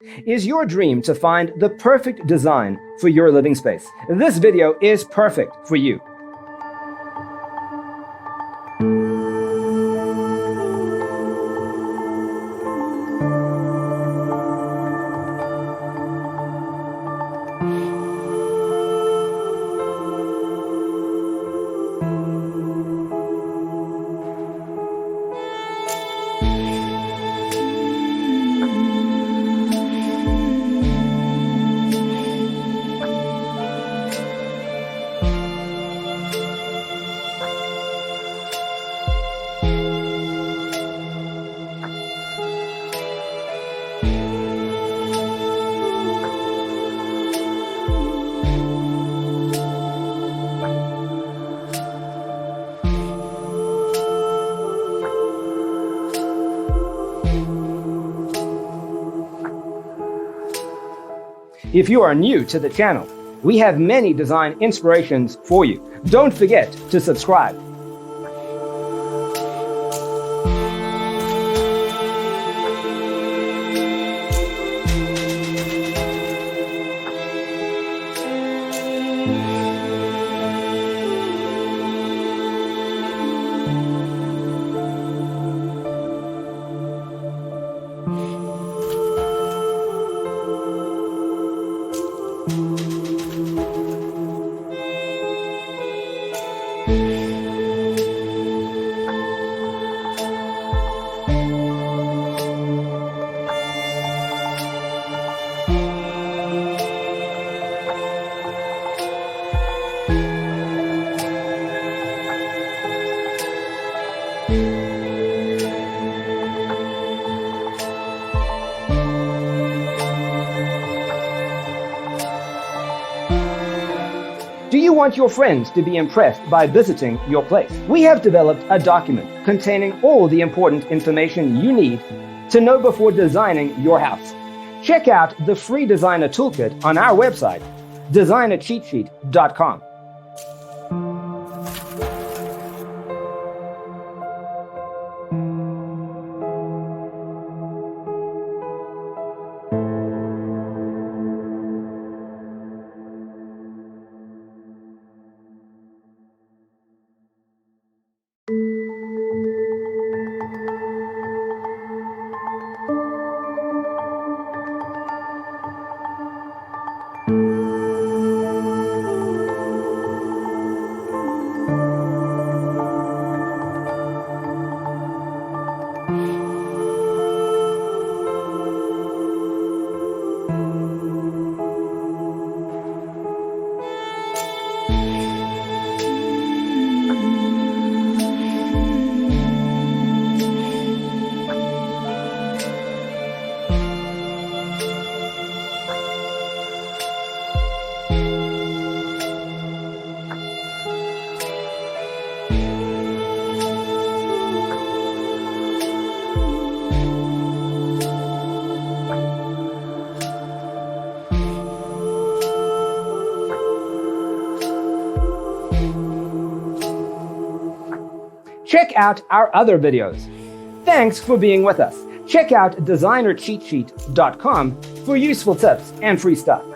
Is your dream to find the perfect design for your living space? This video is perfect for you. If you are new to the channel, we have many design inspirations for you. Don't forget to subscribe. Do you want your friends to be impressed by visiting your place? We have developed a document containing all the important information you need to know before designing your house. Check out the free designer toolkit on our website, designercheatsheet.com. Check out our other videos. Thanks for being with us. Check out designercheatsheet.com for useful tips and free stuff.